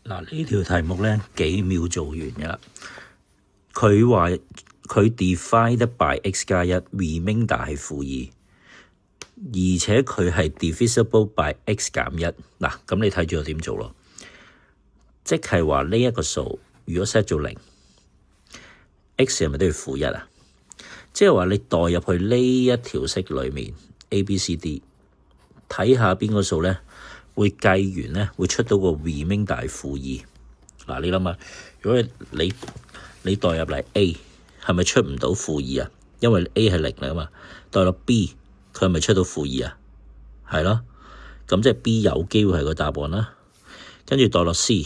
嗱，呢條題目咧幾秒做完㗎啦。佢話佢 divided by x 加一 remainder 係負2，而且佢係 divisible by x 減1。嗱，咁你睇住我點做咯？即係話呢一個數如果 set 做0，x 係咪都要負1啊？即係話你代入去呢一條式裏面 A、B、C、D， 睇下邊個數咧會計完咧會出到個 remainder 係負2。嗱，你諗下，如果你代入嚟 A 係咪出唔到負2啊？因為 A 係0嚟啊嘛。代入 B 佢係咪出到負2啊？係咯，咁即係 B 有機會係個答案啦。跟住代落 C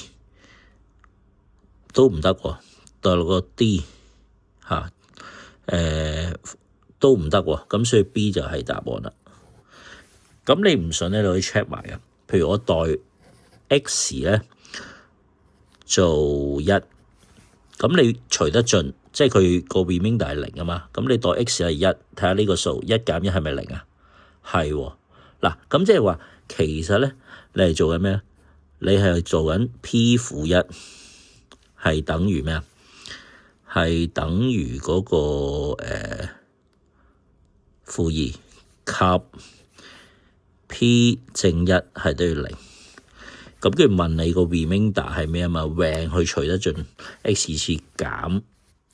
都唔得喎，代落個 D 都唔得喎，咁所以 B 就係答案啦。咁你唔信咧，你可以 check 埋啊。譬如我代 X 咧做1，咁你除得盡，即係佢個 remainder 係0啊嘛。咁你代 X 係1，睇下呢個數1減1係咪0啊？係喎。嗱，咁即係話其實咧，你係做緊咩？你係做緊 P 負1係等於咩啊？係等於嗰個負2及 P 正1係等於0。咁跟住問你個 remainder 係咩啊嘛？rank 去除得盡 x 次減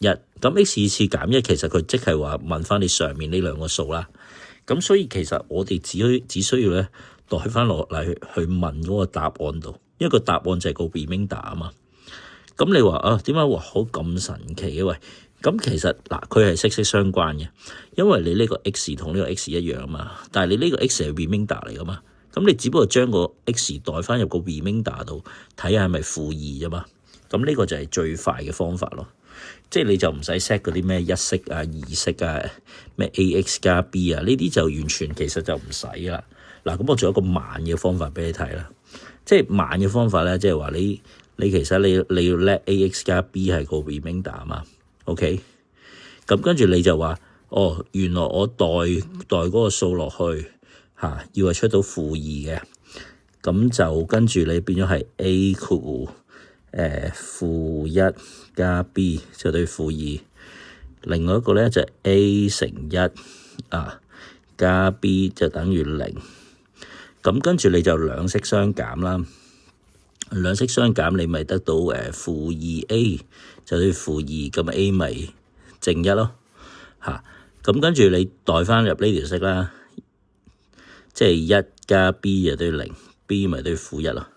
1，咁 x 次減1其實佢即係話問翻你上面呢兩個數啦。咁所以其實我哋只需要咧代翻落嚟去問嗰個答案度，因為個答案就係個 remainder 啊嘛。咁你話啊點解話好咁神奇嘅？喂，咁其實嗱佢係息息相關嘅，因為你呢個 x 同呢個 x 一樣啊嘛，但係你呢個 x 係 remainder 嚟噶嘛。咁你只不過將個 x 代翻入個 remainder 度睇下係咪負2啫嘛。咁呢個就係最快嘅方法咯。即係你就唔使 set 嗰啲咩一式啊、二式啊、咩 ax 加 b 啊，呢啲就完全其實就唔使啦。嗱，咁我仲有一個慢嘅方法俾你睇啦。即係慢嘅方法咧，即係話你其實你要 let ax 加 b 係個 remainder 啊嘛。OK， 咁跟住你就話哦，原來我代嗰個數落去。要係出到負2嘅，咁就跟住你變咗係 A 括負1加 B 就對負2，另外一個咧就係 A 乘1加 B 就等於0，咁跟住你就兩式相減啦，兩式相減你咪得到負2A 就對負2，咁 A 咪正1咯，咁跟住你代翻入呢條式啦。即係1加 B 就對0，B 咪對負1咯。